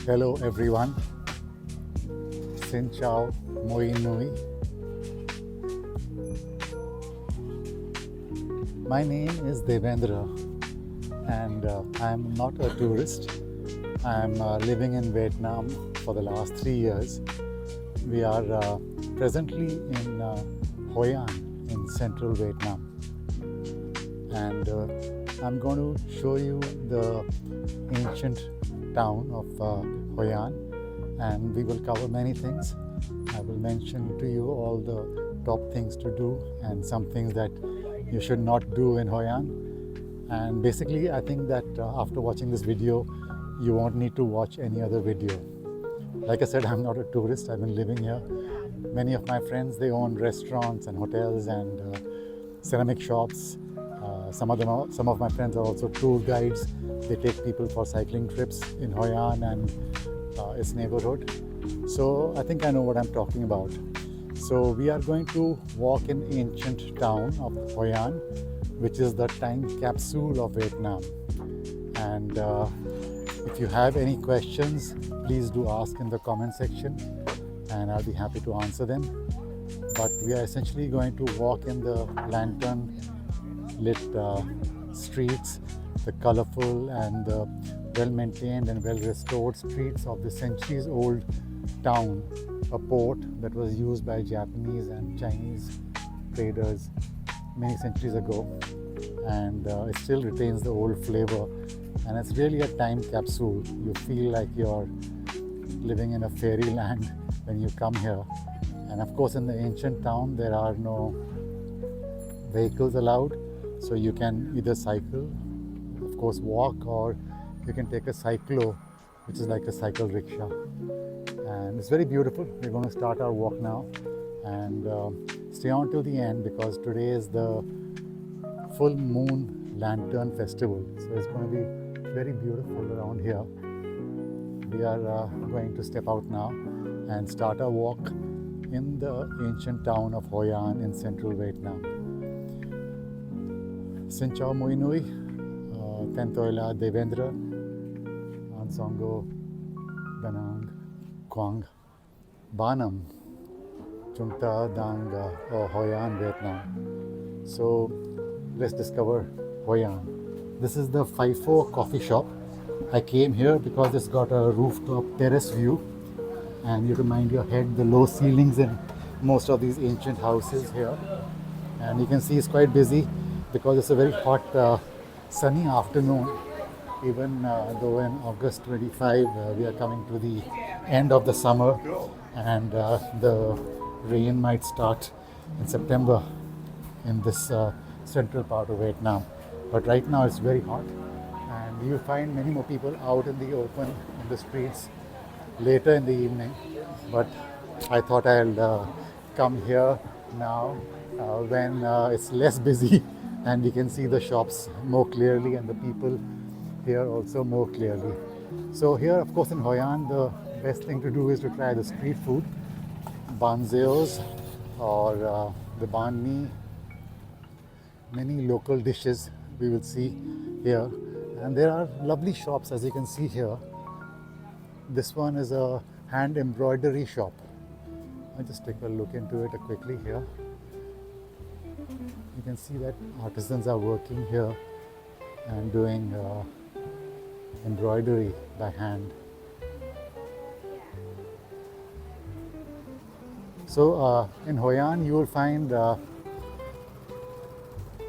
Hello everyone, Xin chào, moi nui. My name is Devendra and I'm not a tourist. I'm living in Vietnam for the last 3 years. We are presently in Hoi An in central Vietnam, and I'm going to show you the ancient town of Hoi An, and we will cover many things. I will mention to you all the top things to do and some things that you should not do in Hoi An. And basically, I think that after watching this video, you won't need to watch any other video. Like I said, I'm not a tourist. I've been living here. Many of my friends, they own restaurants and hotels and ceramic shops. Some of my friends are also tour guides. They take people for cycling trips in Hoi An and its neighborhood. So I think I know what I'm talking about. So we are going to walk in ancient town of Hoi An, which is the time capsule of Vietnam. And if you have any questions, please do ask in the comment section and I'll be happy to answer them. But we are essentially going to walk in the lantern lit streets, the colorful and well-maintained and well-restored streets of the centuries-old town, a port that was used by Japanese and Chinese traders many centuries ago, and it still retains the old flavor, and it's really a time capsule. You feel like you're living in a fairyland when you come here. And of course, in the ancient town there are no vehicles allowed, so you can either cycle, of course walk, or you can take a cyclo, which is like a cycle rickshaw. And it's very beautiful. We're going to start our walk now and stay on till the end, because today is the full moon lantern festival, so it's going to be very beautiful around here. We are going to step out now and start our walk in the ancient town of Hoi An in central Vietnam. Xin chào mọi người, tên tôi là Devendra, An Songo Danang Quang Banam, chúng ta đang ở Hoi An, Vietnam. So let's discover Hoi An. This is the Faifo Coffee shop. I came here because it's got a rooftop terrace view, and you remind your head the low ceilings in most of these ancient houses here. And you can see it's quite busy because it's a very hot sunny afternoon, even though in August 25 we are coming to the end of the summer, and the rain might start in September in this central part of Vietnam. But right now it's very hot, and you'll find many more people out in the open in the streets later in the evening. But I thought I'll come here now when it's less busy and we can see the shops more clearly and the people here also more clearly. So here, of course, in Hoi An, the best thing to do is to try the street food, banzeos or the banh mi. Many local dishes we will see here, and there are lovely shops, as you can see here. This one is a hand embroidery shop. I'll just take a look into it quickly here. You can see that artisans are working here and doing embroidery by hand. So in Hoi An you will find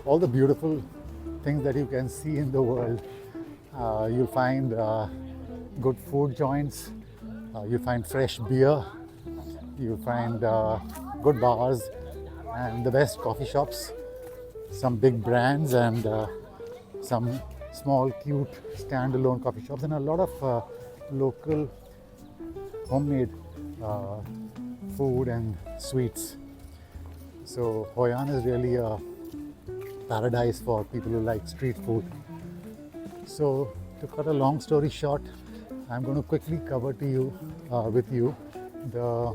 all the beautiful things that you can see in the world. You'll find good food joints, you'll find fresh beer, you'll find good bars and the best coffee shops, some big brands and some small cute standalone coffee shops, and a lot of local homemade food and sweets. So Hoi An is really a paradise for people who like street food. So to cut a long story short, I'm going to quickly cover to you with you the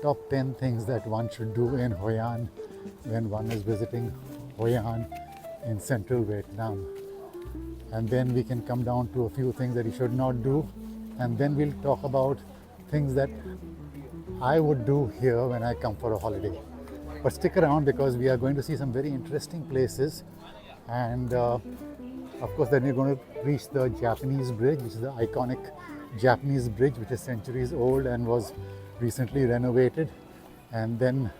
top 10 things that one should do in Hoi An when one is visiting Hoi An in central Vietnam. And then we can come down to a few things that you should not do and then we'll talk about things that I would do here when I come for a holiday. But stick around because we are going to see some very interesting places, and of course then we're going to reach the Japanese bridge, which is the iconic Japanese bridge, which is centuries old and was recently renovated. And then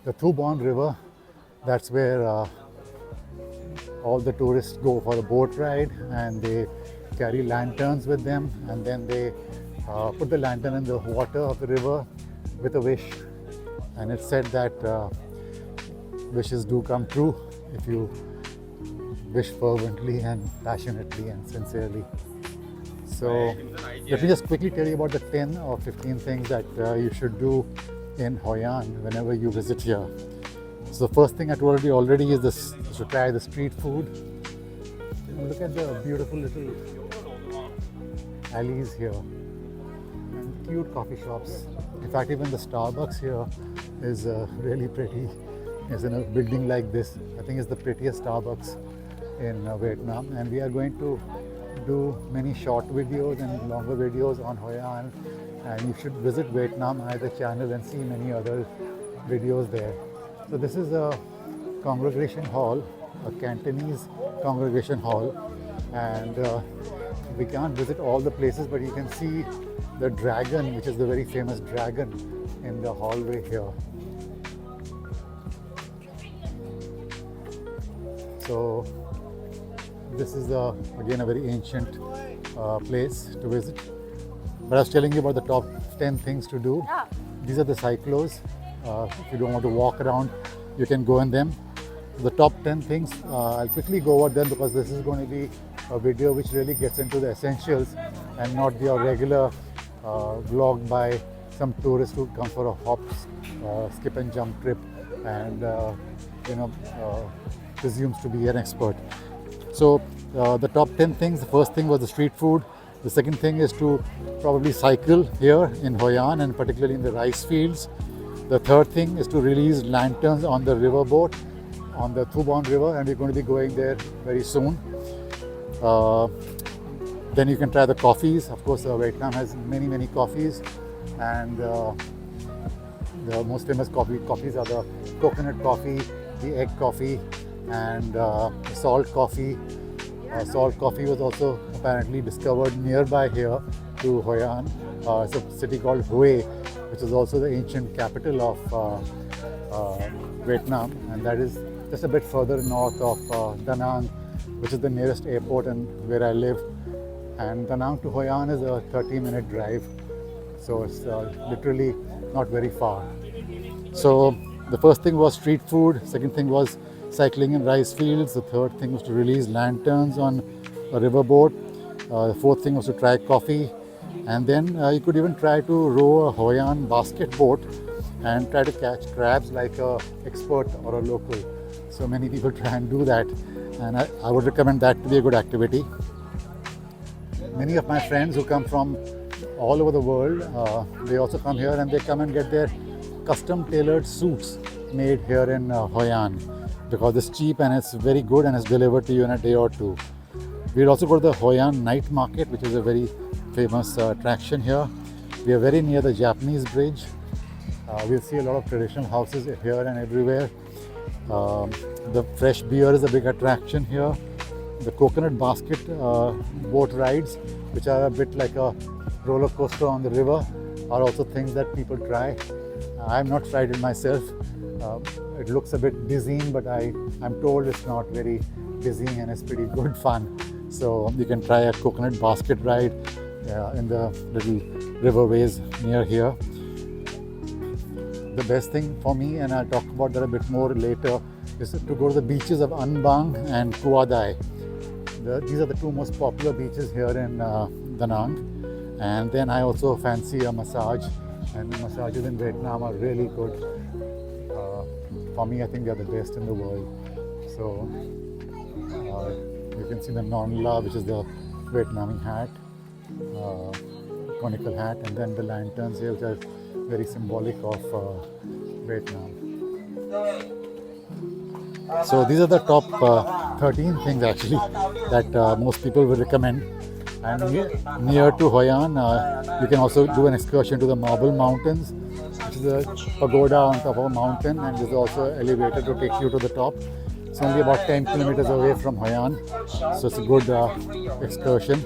the Thubon River, that's where all the tourists go for a boat ride, and they carry lanterns with them, and then they put the lantern in the water of the river with a wish, and it's said that wishes do come true if you wish fervently and passionately and sincerely. So let me just quickly tell you about the 10 or 15 things that you should do in Hoi An whenever you visit here. So the first thing I told you already is this, to try the street food. And look at the beautiful little alleys here and cute coffee shops. In fact, even the Starbucks here is really pretty. It's in a building like this. I think it's the prettiest Starbucks in Vietnam, and we are going to do many short videos and longer videos on Hoi An, and you should visit Vietnam Eye channel and see many other videos there. So this is a congregation hall, a Cantonese congregation hall, and we can't visit all the places, but you can see the dragon, which is the very famous dragon, in the hallway here. So this is again a very ancient place to visit. But I was telling you about the top 10 things to do. These are the cyclos. If you don't want to walk around, you can go in them. The top 10 things, I'll quickly go over them because this is going to be a video which really gets into the essentials and not your regular vlog by some tourist who come for a hop, skip and jump trip and presumes to be an expert. So the top 10 things, the first thing was the street food. The second thing is to probably cycle here in Hoi An and particularly in the rice fields. The third thing is to release lanterns on the riverboat on the Thu Bon River, and we're going to be going there very soon. Then you can try the coffees. Of course, Vietnam has many coffees, and the most famous coffees are the coconut coffee, the egg coffee, and salt coffee. Salt coffee was also apparently discovered nearby here to Hoi An. It's a city called Hue, which is also the ancient capital of Vietnam, and that is just a bit further north of Da Nang, which is the nearest airport and where I live. And Da Nang to Hoi An is a 30-minute drive, so it's literally not very far. So the first thing was street food, second thing was cycling in rice fields, the third thing was to release lanterns on a riverboat, the fourth thing was to try coffee, and then you could even try to row a Hoi An basket boat and try to catch crabs like an expert or a local. So many people try and do that, and I would recommend that to be a good activity. Many of my friends who come from all over the world, they also come here and they come and get their custom tailored suits made here in Hoi An, because it's cheap and it's very good and it's delivered to you in a day or two. We'll also go to the Hoi An night market, which is a very famous attraction here. We are very near the Japanese bridge. We'll see a lot of traditional houses here and everywhere. The fresh beer is a big attraction here. The coconut basket boat rides, which are a bit like a roller coaster on the river, are also things that people try. I have not tried it myself. It looks a bit dizzying, but I'm told it's not very dizzying and it's pretty good fun. So you can try a coconut basket ride in the little riverways near here. The best thing for me, and I'll talk about that a bit more later, is to go to the beaches of An Bang and Tua Dai. These are the two most popular beaches here in Da Nang. And then I also fancy a massage, and the massages in Vietnam are really good. For me, I think they're the best in the world. So you can see the non la, which is the Vietnamese hat, conical hat, and then the lanterns here, which are very symbolic of Vietnam. So these are the top 13 things actually that most people will recommend. And near to Hoi An, you can also do an excursion to the Marble Mountains, which is a pagoda on top of a mountain, and there's also an elevator to take you to the top. It's only about 10 kilometers away from Hoi An, so it's a good excursion.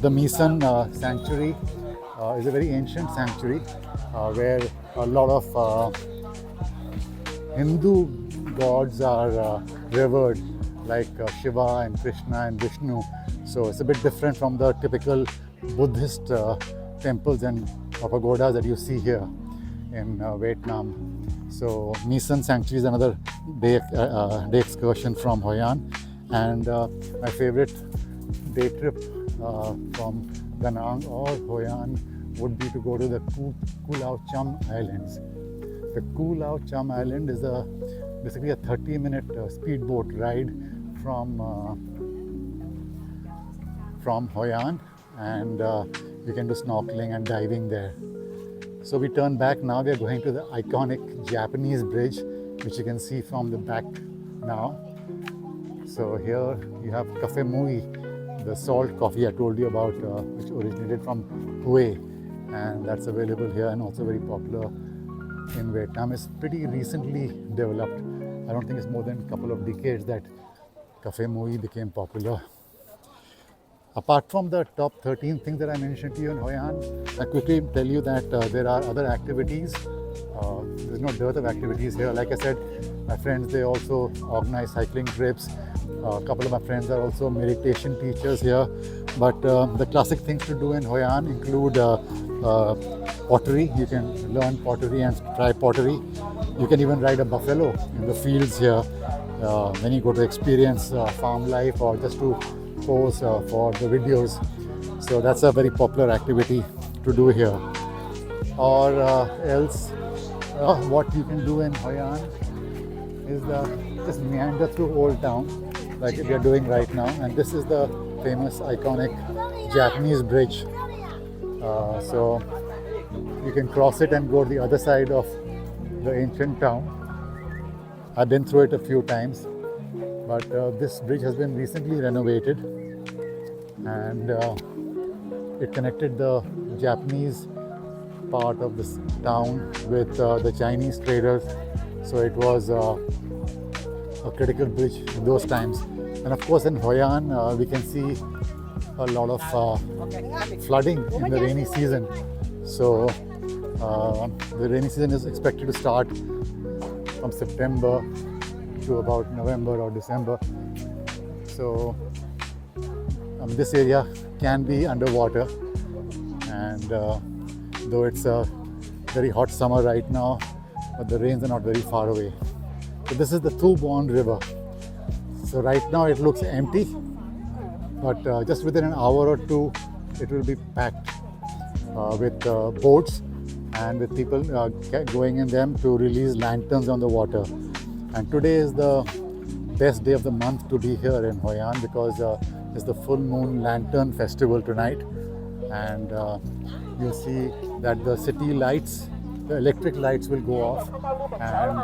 The Misan Sanctuary is a very ancient sanctuary where a lot of Hindu gods are revered, like Shiva and Krishna and Vishnu. So it's a bit different from the typical Buddhist temples and pagodas that you see here in Vietnam. So Misan Sanctuary is another day excursion from Hoi An, and my favorite day trip from Da Nang or Hoi An would be to go to the Coo Lao Cham Islands. The Coo Lao Cham Island is basically a 30-minute speedboat ride from Hoi An, and you can do snorkeling and diving there. So we turn back now. We are going to the iconic Japanese bridge, which you can see from the back now. So here you have Cafe Mui, the salt coffee I told you about, which originated from Hue, and that's available here and also very popular in Vietnam. It's pretty recently developed. I don't think it's more than a couple of decades that Cafe Mui became popular. Apart from the top 13 things that I mentioned to you in Hoi An, I quickly tell you that there are other activities. There's no dearth of activities here. Like I said, my friends, they also organize cycling trips. A couple of my friends are also meditation teachers here. But the classic things to do in Hoi An include pottery. You can learn pottery and try pottery. You can even ride a buffalo in the fields here when you go to experience farm life or just to pose for the videos. So that's a very popular activity to do here. Or else what you can do in Hoi An is just meander through Old Town like we are doing right now, and this is the famous iconic Japanese bridge. So you can cross it and go to the other side of the ancient town. I've been through it a few times, but this bridge has been recently renovated, and it connected the Japanese part of this town with the Chinese traders. So it was a critical bridge in those times. And of course in Hoi An we can see a lot of flooding in the rainy season. So the rainy season is expected to start from September to about November or December. So this area can be underwater, and though it's a very hot summer right now, but the rains are not very far away. So this is the Thu Bon River. So right now it looks empty, but just within an hour or two it will be packed with boats and with people going in them to release lanterns on the water. And today is the best day of the month to be here in Hoi An because it's the full moon lantern festival tonight, and you'll see that the city lights, the electric lights will go off, and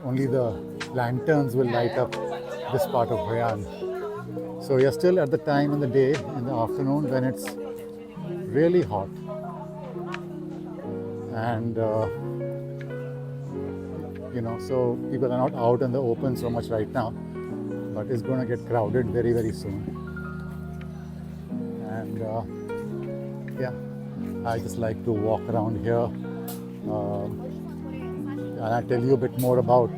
only the lanterns will light up this part of Hoi An. So you're still at the time in the day, in the afternoon, when it's really hot, and so people are not out in the open so much right now, but it's going to get crowded very, very soon. And I just like to walk around here, and I'll tell you a bit more about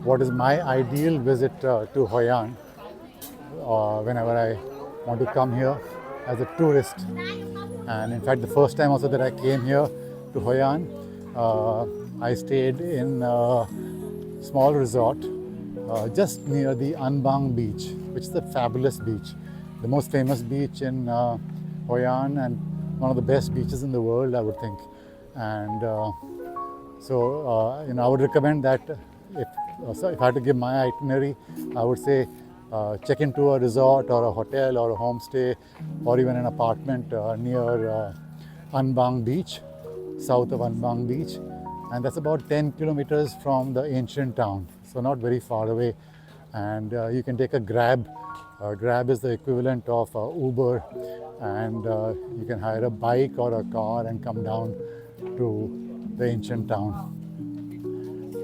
what is my ideal visit to Hoi An whenever I want to come here as a tourist. And in fact, the first time also that I came here to Hoi An, I stayed in a small resort just near the An Bang beach, which is a fabulous beach, the most famous beach in Hoi An and one of the best beaches in the world, I would think. And I would recommend that if I had to give my itinerary, I would say check into a resort or a hotel or a homestay or even an apartment near An Bang beach, south of An Bang beach, and that's about 10 kilometers from the ancient town, so not very far away. and you can take a Grab. Grab is the equivalent of Uber, and you can hire a bike or a car and come down to the ancient town.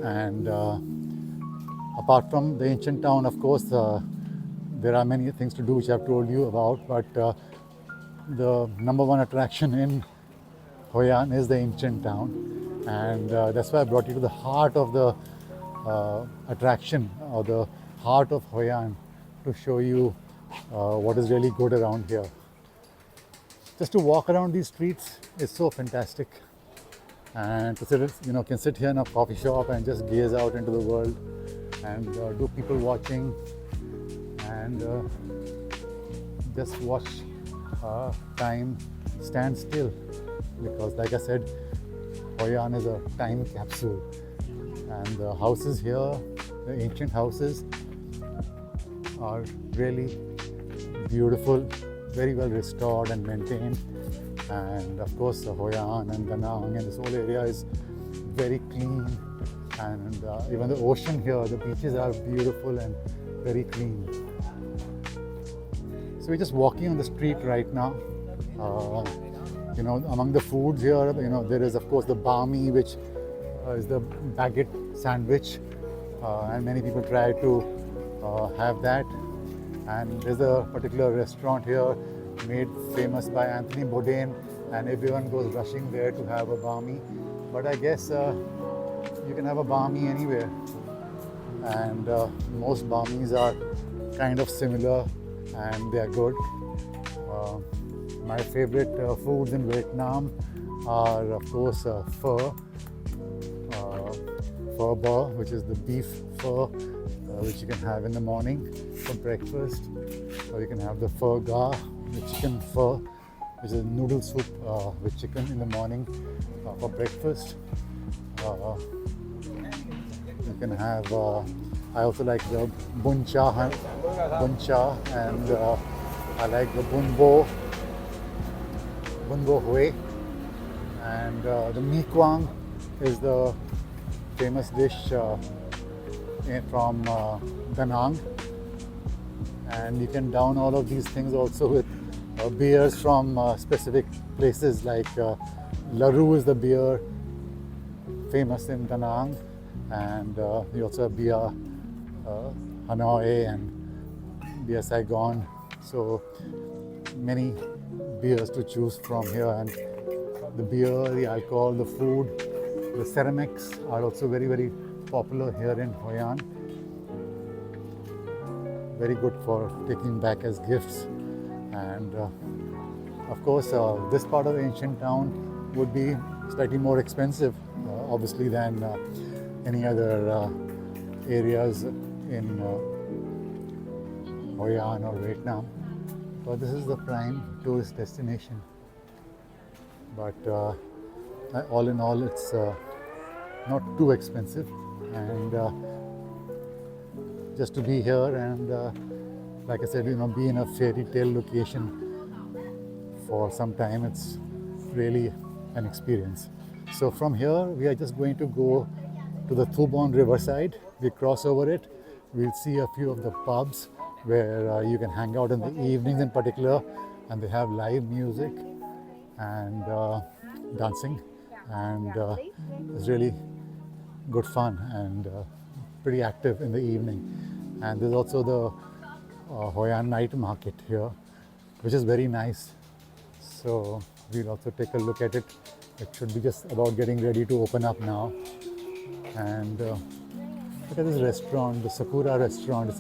And apart from the ancient town, of course, there are many things to do which I've told you about, but the number one attraction in Hoi An is the ancient town, and that's why I brought you to the heart of the attraction, or the heart of Hoi An, to show you what is really good around here. Just to walk around these streets is so fantastic, and to sit, can sit here in a coffee shop and just gaze out into the world and do people watching, and just watch time stand still, because like I said, Hoi An is a time capsule, and the houses here, the ancient houses, are really beautiful, very well restored and maintained. And of course, Hoi An and Da Nang and this whole area is very clean, and even the ocean here, the beaches are beautiful and very clean. So we're just walking on the street right now. Among the foods here, there is of course the bami, which is the baguette sandwich, and many people try to have that. And there's a particular restaurant here made famous by Anthony Bourdain, and everyone goes rushing there to have a bami. But I guess you can have a bami anywhere, and most bamis are kind of similar and they are good. My favorite foods in Vietnam are of course pho, pho bo, which is the beef pho, which you can have in the morning for breakfast, or you can have the pho ga, the chicken pho, which is noodle soup with chicken in the morning for breakfast. You can have, I also like the bun cha, and I like the bun bo hue, and the mi quang is the famous dish from Da Nang, and you can down all of these things also with beers from specific places, like Larue is the beer famous in Da Nang, and you also have beer Hanoi and beer Saigon. So many beers to choose from here, and the beer, the alcohol, the food, the ceramics are also very, very popular here in Hoi An. Very good for taking back as gifts. And of course, this part of the ancient town would be slightly more expensive, obviously, than any other areas in Hoi An or Vietnam. But this is the prime tourist destination. But all in all, it's not too expensive, and just to be here and like I said, be in a fairy tale location for some time, it's really an experience. So from here, we are just going to go to the Thu Bon riverside. We cross over it. We'll see a few of the pubs where you can hang out in the evenings in particular, and they have live music and dancing, and it's really good fun and pretty active in the evening. And there's also the Hoi An night market here, which is very nice. So we'll also take a look at it. It should be just about getting ready to open up now. And look at this restaurant, the Sakura restaurant.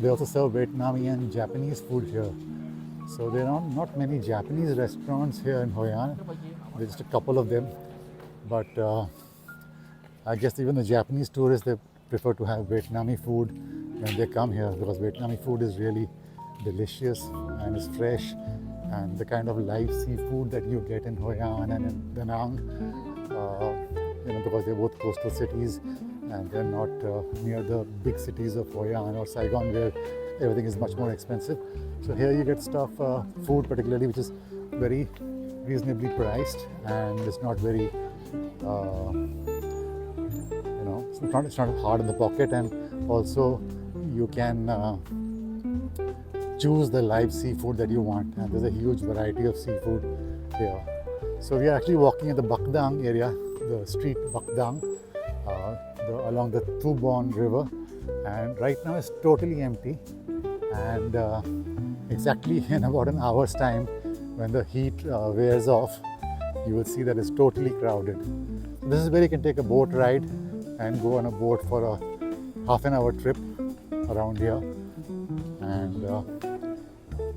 They also serve Vietnamese and Japanese food here. So there are not many Japanese restaurants here in Hoi An. There's just a couple of them. But I guess even the Japanese tourists, they prefer to have Vietnamese food when they come here, because Vietnamese food is really delicious and is fresh, and the kind of live seafood that you get in Hoi An and in Da Nang, because they're both coastal cities and they're not near the big cities of Hoi An or Saigon, where everything is much more expensive. So here you get stuff, food particularly, which is very reasonably priced, and it's not very, it's not hard in the pocket, and also you can choose the live seafood that you want, and there's a huge variety of seafood here. So we are actually walking in the Bakdang area, the street Bakdang, along the Thubon River, and right now it's totally empty, and exactly in about an hour's time, when the heat wears off, you will see that it's totally crowded. This is where you can take a boat ride and go on a boat for a half-an-hour trip around here, and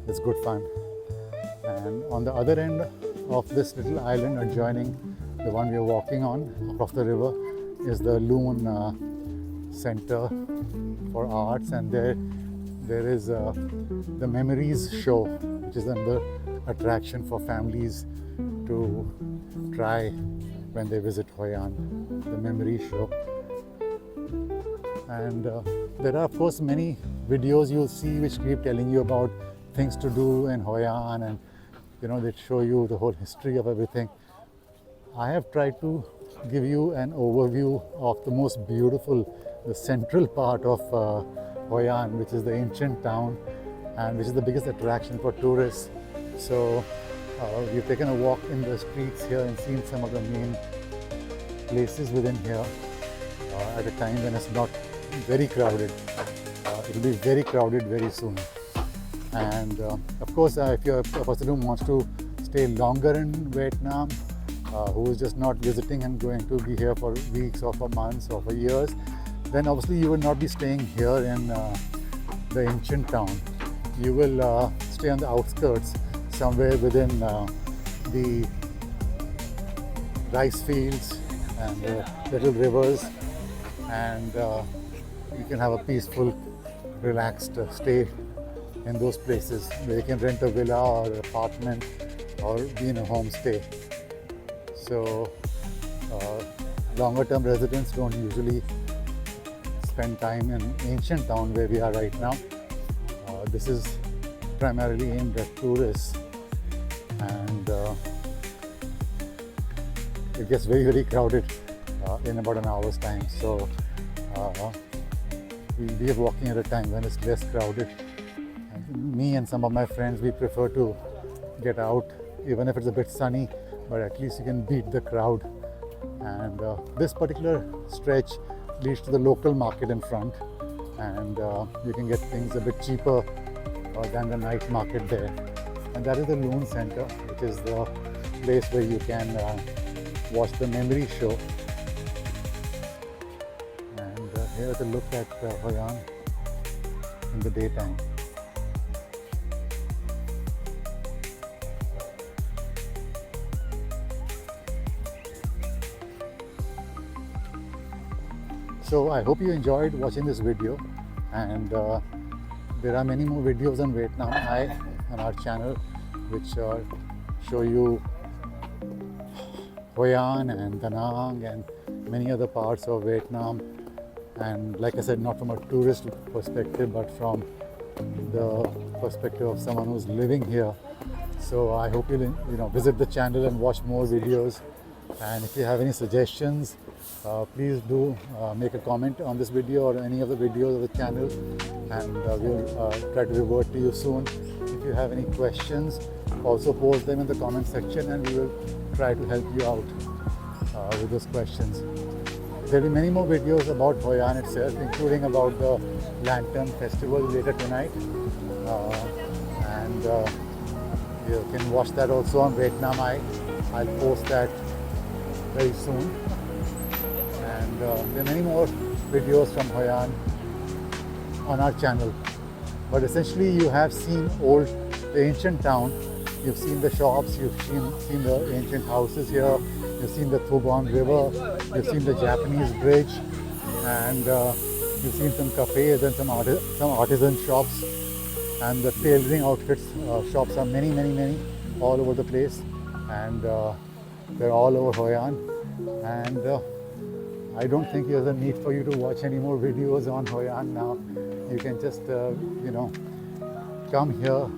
it's good fun. And on the other end of this little island adjoining the one we are walking on across the river is the Loon Center for Arts, and there is the Memories show, which is another attraction for families to try when they visit Hoi An, the Memory show. And there are of course many videos you'll see which keep telling you about things to do in Hoi An, and they show you the whole history of everything. I have tried to give you an overview of the most beautiful, the central part of Hoi An, which is the ancient town and which is the biggest attraction for tourists. So we've taken a walk in the streets here and seen some of the main places within here at a time when it's not very crowded. It will be very crowded very soon. And of course, if you're a person who wants to stay longer in Vietnam, who is just not visiting and going to be here for weeks or for months or for years, then obviously you will not be staying here in the ancient town. You will stay on the outskirts, somewhere within the rice fields and little rivers, and you can have a peaceful, relaxed stay in those places where you can rent a villa or an apartment or be in a homestay. So longer term residents don't usually spend time in ancient town where we are right now. This is primarily aimed at tourists, and it gets very, very crowded in about an hour's time. So we are walking at a time when it's less crowded. And me and some of my friends, we prefer to get out even if it's a bit sunny, but at least you can beat the crowd. And this particular stretch leads to the local market in front, and you can get things a bit cheaper than the night market there. And that is the Loon Center, which is the place where you can watch the memory show. And here's a look at Hoi An in the daytime. So I hope you enjoyed watching this video, and there are many more videos on Vietnam on our channel which show you Hoi An and Da Nang and many other parts of Vietnam, and like I said, not from a tourist perspective but from the perspective of someone who's living here. So I hope you'll visit the channel and watch more videos, and if you have any suggestions, please do make a comment on this video or any of the videos of the channel, and we'll try to revert to you soon. If you have any questions, also post them in the comment section and we will try to help you out with those questions. There will be many more videos about Hoi An itself, including about the Lantern Festival later tonight, and you can watch that also on Vietnam Eye. I'll post that very soon. And there are many more videos from Hoi An on our channel. But essentially you have seen the ancient town, you've seen the shops, you've seen the ancient houses here, you've seen the Thubon River, you've seen the Japanese bridge, and you've seen some cafes and some artisan shops, and the tailoring outfits shops are many all over the place, and they're all over Hoi An. And I don't think there's a need for you to watch any more videos on Hoi An now. You can just come here,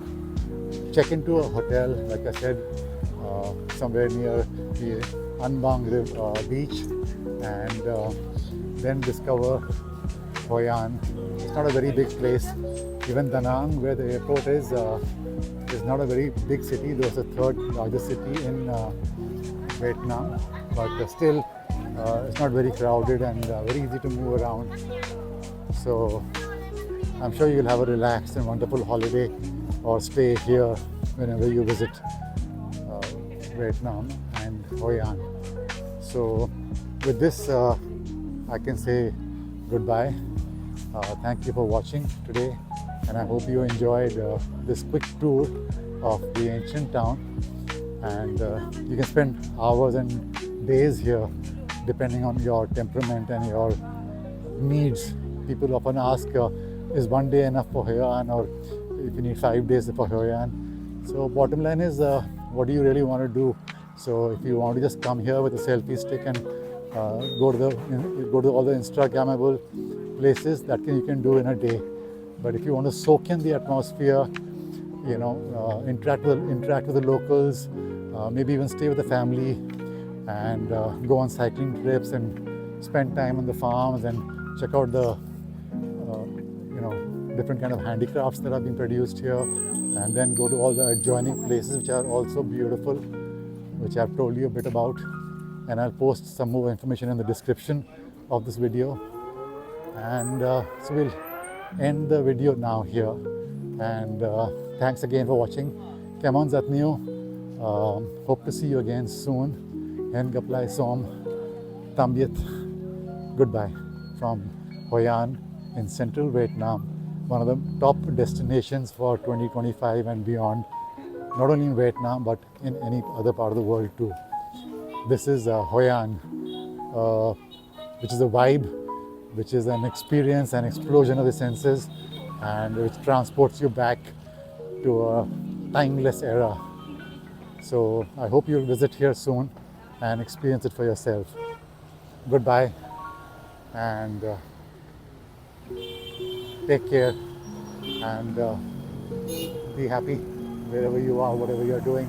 check into a hotel, like I said, somewhere near the An Bang beach, and then discover Hoi An. it's not a very big place. Even Da Nang, where the airport is not a very big city, though it's the third largest city in Vietnam, but still it's not very crowded and very easy to move around. So I'm sure you'll have a relaxed and wonderful holiday or stay here whenever you visit Vietnam and Hoi An. So with this, I can say goodbye. Thank you for watching today, and I hope you enjoyed this quick tour of the ancient town. And you can spend hours and days here depending on your temperament and your needs. People often ask, is one day enough for Hoi An, or if you need 5 days for Hoi An? So bottom line is, what do you really want to do? So if you want to just come here with a selfie stick and go to all the Instagrammable places, you can do in a day. But if you want to soak in the atmosphere, interact with the locals, maybe even stay with the family, and go on cycling trips and spend time on the farms and check out the different kind of handicrafts that are being produced here, and then go to all the adjoining places which are also beautiful, which I've told you a bit about, and I'll post some more information in the description of this video. And so we'll end the video now here, and thanks again for watching. Kemon Zatneo, hope to see you again soon. Hen Gaplai Som Tambiet. Goodbye from Hoi An in central Vietnam, one of the top destinations for 2025 and beyond, not only in Vietnam but in any other part of the world too. This is Hoi An, which is a vibe, which is an experience, an explosion of the senses, and which transports you back to a timeless era. So I hope you'll visit here soon and experience it for yourself. Goodbye, and take care, and be happy wherever you are, whatever you're doing.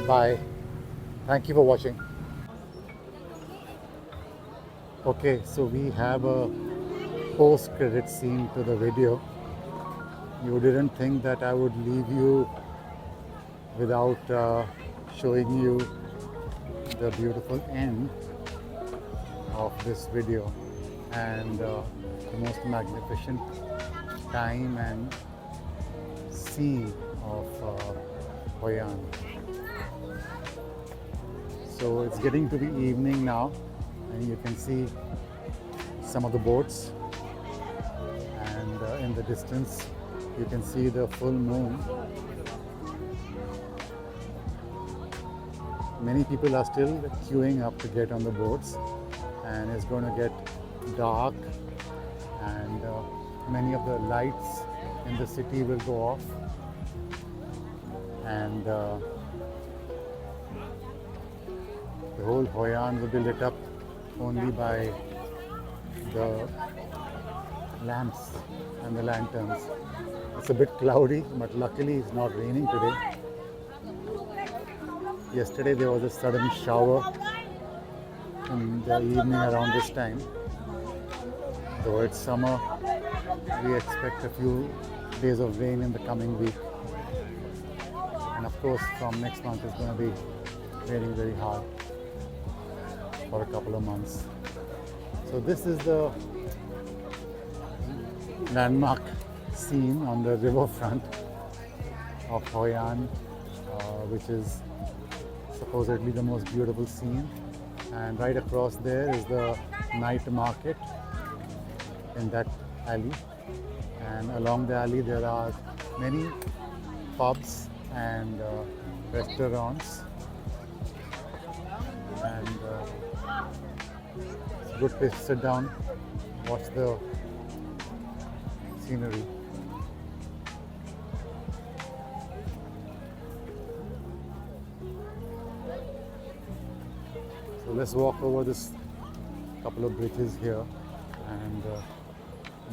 Bye. Thank you for watching. Okay, so we have a post-credit scene to the video. You didn't think that I would leave you without showing you the beautiful end of this video and the most magnificent time and scene of Hoi An. So it's getting to be evening now, and you can see some of the boats, and in the distance you can see the full moon. Many people are still queuing up to get on the boats, and it's going to get dark, and many of the lights in the city will go off, and the whole Hoi An will be lit up only by the lamps and the lanterns. It's a bit cloudy, but luckily it's not raining today. Yesterday there was a sudden shower in the evening around this time. Though it's summer, we expect a few days of rain in the coming week. And of course, from next month it's going to be raining very hard for a couple of months. So this is the landmark scene on the riverfront of Hoi An, which is supposedly the most beautiful scene. And right across there is the night market in that alley. And along the alley there are many pubs and restaurants. And it's a good place to sit down, watch the scenery. So let's walk over this couple of bridges here and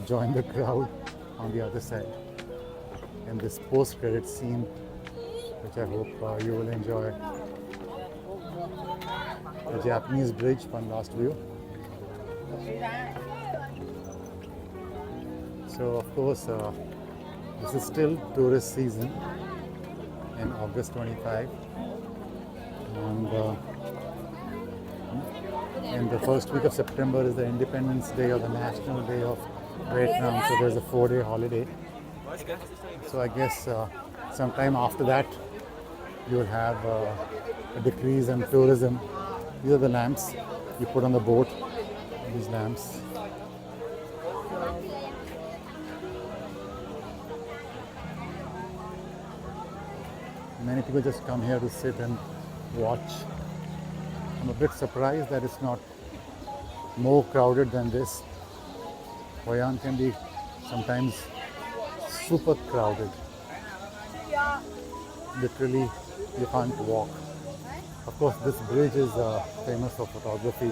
join the crowd on the other side in this post-credit scene, which I hope you will enjoy. the Japanese bridge, one last view. So of course, this is still tourist season in August 25, and in the first week of September is the Independence Day or the National Day of Vietnam, so there's a 4-day holiday. So I guess sometime after that you will have a decrease in tourism. These are the lamps you put on the boat, these lamps. Many people just come here to sit and watch. I'm a bit surprised that it's not more crowded than this. Hoi An can be sometimes super crowded. Literally, you can't walk. Of course, this bridge is famous for photography,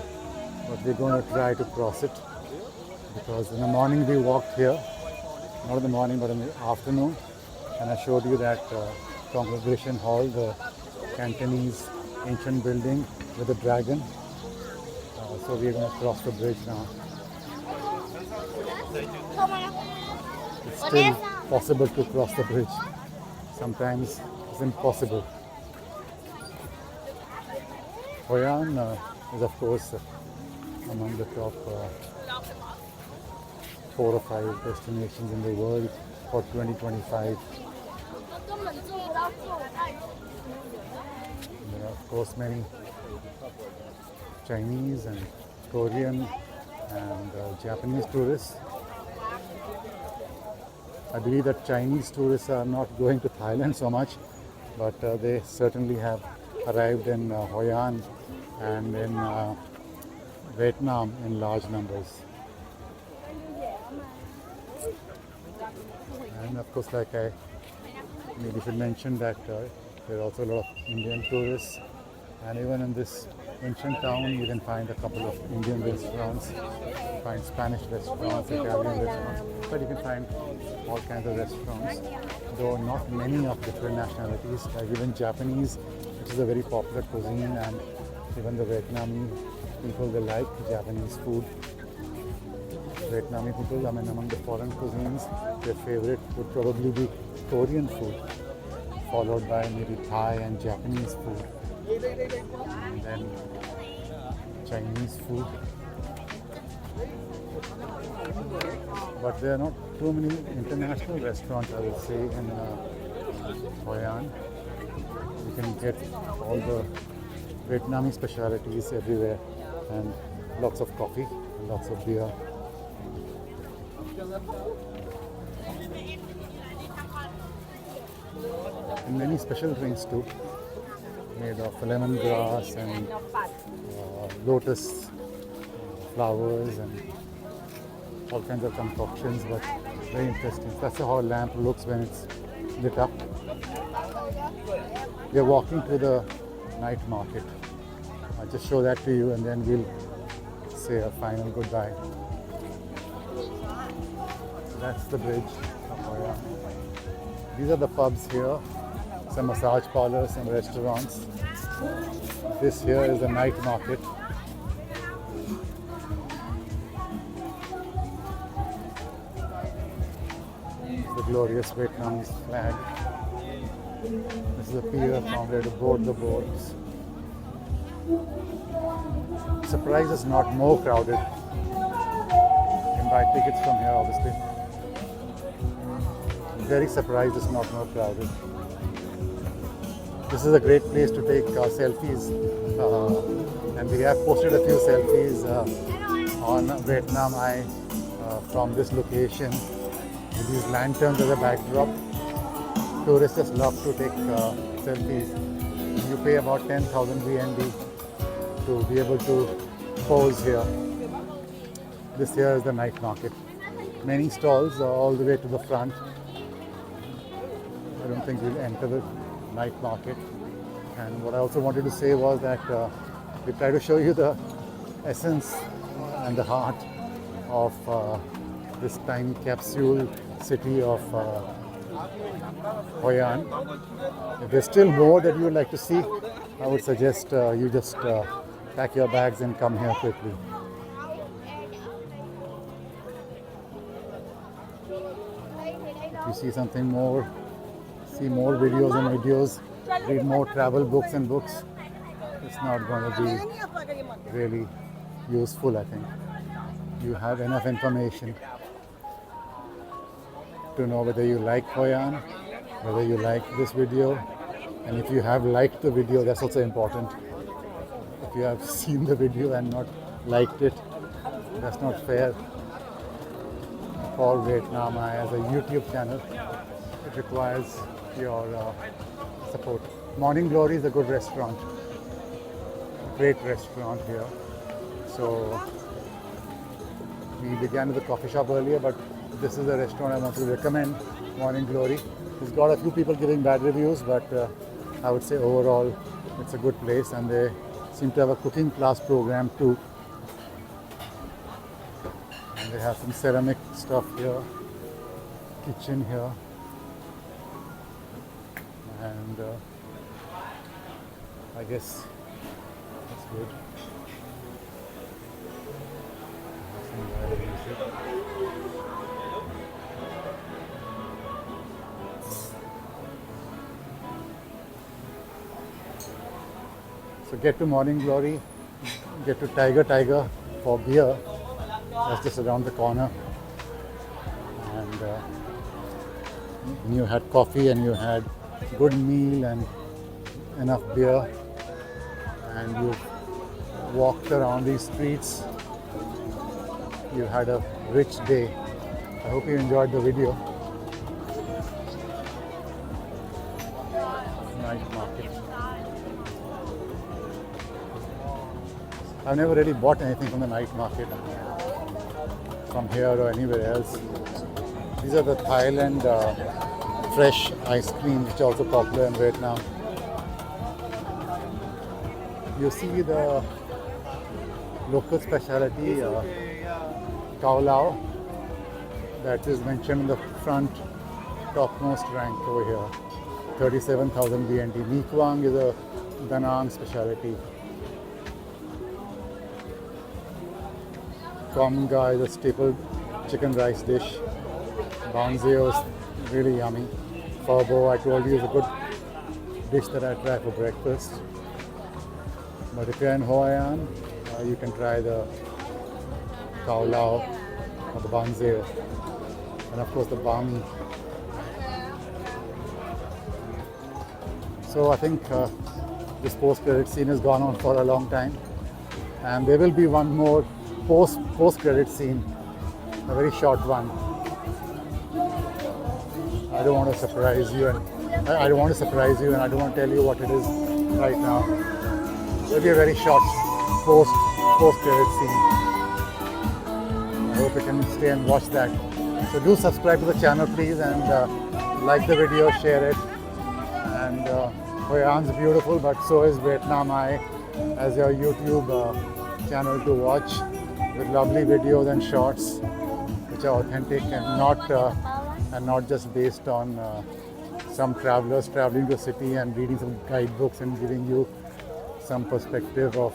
but we're going to try to cross it because in the morning we walked here, not in the morning but in the afternoon, and I showed you that congregation hall, the Cantonese ancient building with a dragon. So we're going to cross the bridge now. It's still possible to cross the bridge. Sometimes it's impossible. Hoi An is of course among the top 4 or 5 destinations in the world for 2025. There are of course many Chinese and Korean and Japanese tourists. I believe that Chinese tourists are not going to Thailand so much, but they certainly have arrived in Hoi An and in Vietnam in large numbers. And of course, like I maybe should mention that there are also a lot of Indian tourists, and even in this ancient town you can find a couple of Indian restaurants, find Spanish restaurants, Italian restaurants, but you can find all kinds of restaurants, though not many of different nationalities, like even Japanese, which is a very popular cuisine, and even the Vietnamese people, they like Japanese food. Vietnamese people, I mean, among the foreign cuisines, their favorite would probably be Korean food, followed by maybe Thai and Japanese food, and then Chinese food. But there are not too many international restaurants, I would say, in Hoi An. You can get all the Vietnamese specialities everywhere, and lots of coffee, lots of beer. And many special drinks too, made of lemongrass and lotus flowers and all kinds of concoctions, but very interesting. That's how a lamp looks when it's lit up. We are walking to the night market. I'll just show that to you and then we'll say a final goodbye. That's the bridge of Hoi An. These are the pubs here, some massage parlors, some restaurants. This here is the night market. The glorious Vietnamese flag. This is a pier from where to board the boats. Surprised it's not more crowded. You can buy tickets from here, obviously. I'm very surprised it's not more crowded. This is a great place to take selfies, and we have posted a few selfies on Vietnam Eye from this location. With these lanterns as a backdrop, tourists just love to take selfies. You pay about 10,000 VND to be able to pose here. This here is the night market. Many stalls all the way to the front. I don't think we'll enter the night market. And what I also wanted to say was that we try to show you the essence and the heart of this tiny capsule city of Hoi An. If there's still more that you would like to see, I would suggest you just pack your bags and come here quickly. If you see something more, see more videos and videos, read more travel books and books, it's not going to be really useful, I think. You have enough information to know whether you like Hoi An, whether you like this video, and if you have liked the video, that's also important. If you have seen the video and not liked it, that's not fair. For Vietnam as a YouTube channel, it requires your support. Morning Glory is a good restaurant, great restaurant here. So we began with a coffee shop earlier, but this is a restaurant I want to recommend, Morning Glory. It's got a few people giving bad reviews, but I would say overall it's a good place, and they seem to have a cooking class program too. And they have some ceramic stuff here, kitchen here, and I guess that's good. So get to Morning Glory, get to Tiger for beer. That's just around the corner. And you had coffee and you had good meal and enough beer, and you walked around these streets. You had a rich day. I hope you enjoyed the video. Night market. I've never really bought anything from the night market, from here or anywhere else. These are the Thailand fresh ice cream, which are also popular in Vietnam. You see the local specialty Khao Lao, that is mentioned in the front topmost rank over here, 37,000 BNT. Mi Quang is a Da Nang specialty. Tom Ga is a staple chicken rice dish. Banzeo is really yummy. Pho Bo, I told you, is a good dish that I try for breakfast. But if you're in Hoi An, you can try the Khao Lao or the Banzeo, and of course the Banh. So I think this post-credit scene has gone on for a long time, and there will be one more post-credit scene, a very short one. I don't want to surprise you, and I don't want to tell you what it is right now. It'll be a very short post-credit scene. I hope you can stay and watch that. So do subscribe to the channel, please, and like the video, share it. And Hoi An's beautiful, but so is Vietnam as your YouTube channel to watch, with lovely videos and shorts which are authentic and not just based on some travelers traveling to a city and reading some guidebooks and giving you some perspective of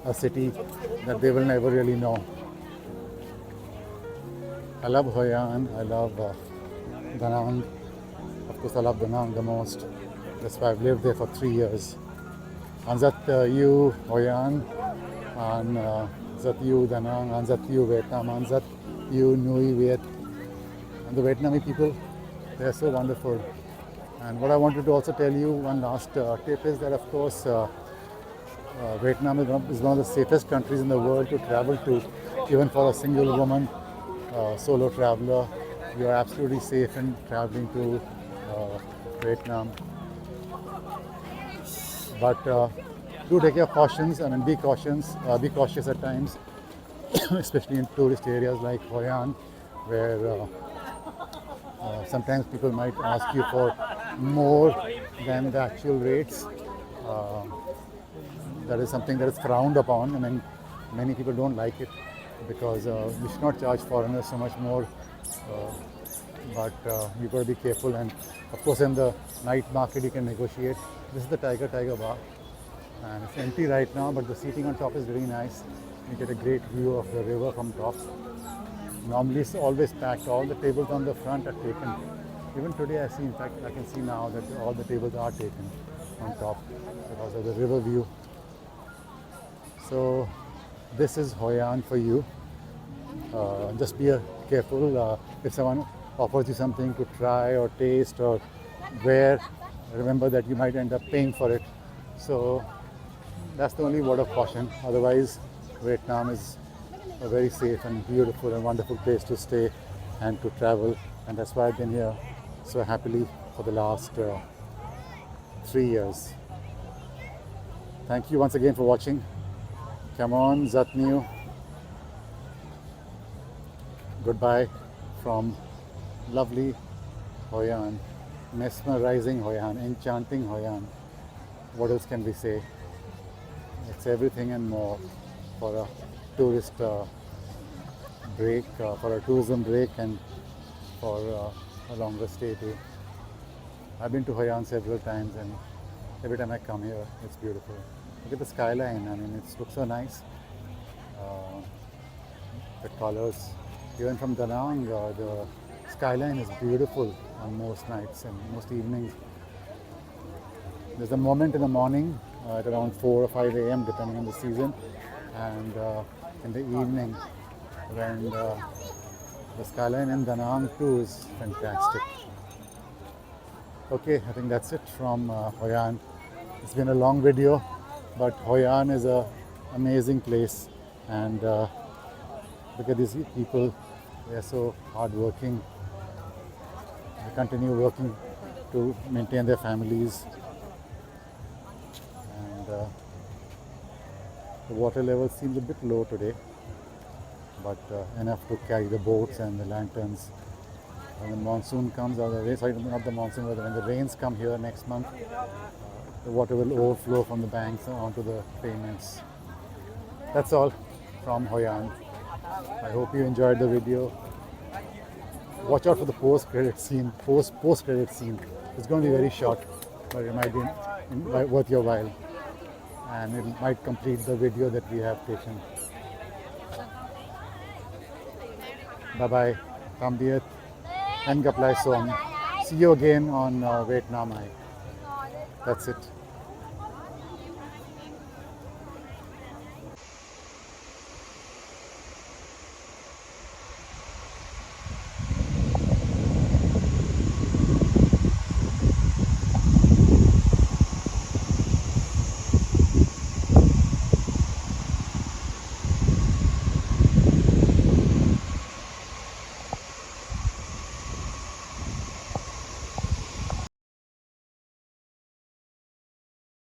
a city that they will never really know. I love Hoi An, I love Da Nang. Of course, I love Da Nang the most. That's why I've lived there for 3 years. Anzat yu Hoi An, Anzat yu Da Nang, Anzat yu Vietnam, Anzat yu Nui Viet. And the Vietnamese people, they're so wonderful. And what I wanted to also tell you, one last tip, is that of course Vietnam is one of the safest countries in the world to travel to, even for a single woman solo traveler. You are absolutely safe in traveling to Vietnam. But do take your cautions. I mean, be cautious at times, especially in tourist areas like Hoi An, where sometimes people might ask you for more than the actual rates. That is something that is frowned upon. I mean, many people don't like it because we should not charge foreigners so much more. But you've got to be careful, and of course in the night market you can negotiate. This is the Tiger Bar. And it's empty right now, but the seating on top is very nice. You get a great view of the river from top. Normally it's always packed. All the tables on the front are taken. Even today I see, in fact, I can see now that all the tables are taken on top because of the river view. So this is Hoi An for you. Just be careful if someone offers you something to try or taste or wear. Remember that you might end up paying for it. So that's the only word of caution. Otherwise, Vietnam is a very safe and beautiful and wonderful place to stay and to travel. And that's why I've been here so happily for the last 3 years. Thank you once again for watching. Come on, Zatniu. Goodbye from lovely Hoi An, mesmerizing Hoi An, enchanting Hoi An. What else can we say? It's everything and more for a tourist break, for a tourism break, and for a longer stay too. I've been to Hoi An several times, and every time I come here, it's beautiful. Look at the skyline. I mean, it looks so nice. The colors, even from Da Nang, the skyline is beautiful on most nights and most evenings. There's a moment in the morning at around 4 or 5 a.m. depending on the season, and in the evening when the skyline in Da Nang too is fantastic. Okay, I think that's it from Hoi An. It's been a long video, but Hoi An is an amazing place, and look at these people. They are so hardworking. They continue working to maintain their families. And the water level seems a bit low today, but enough to carry the boats and the lanterns. When the monsoon comes, or the rain, sorry, not the monsoon, but when the rains come here next month, the water will overflow from the banks onto the pavements. That's all from Hoi An. I hope you enjoyed the video. Watch out for the post-credit scene. Post-credit scene. It's going to be very short, but it might be worth your while, and it might complete the video that we have taken. Bye bye. Tạm biệt. Hẹn gặp lại sớm. See you again on Vietnam Eye. That's it.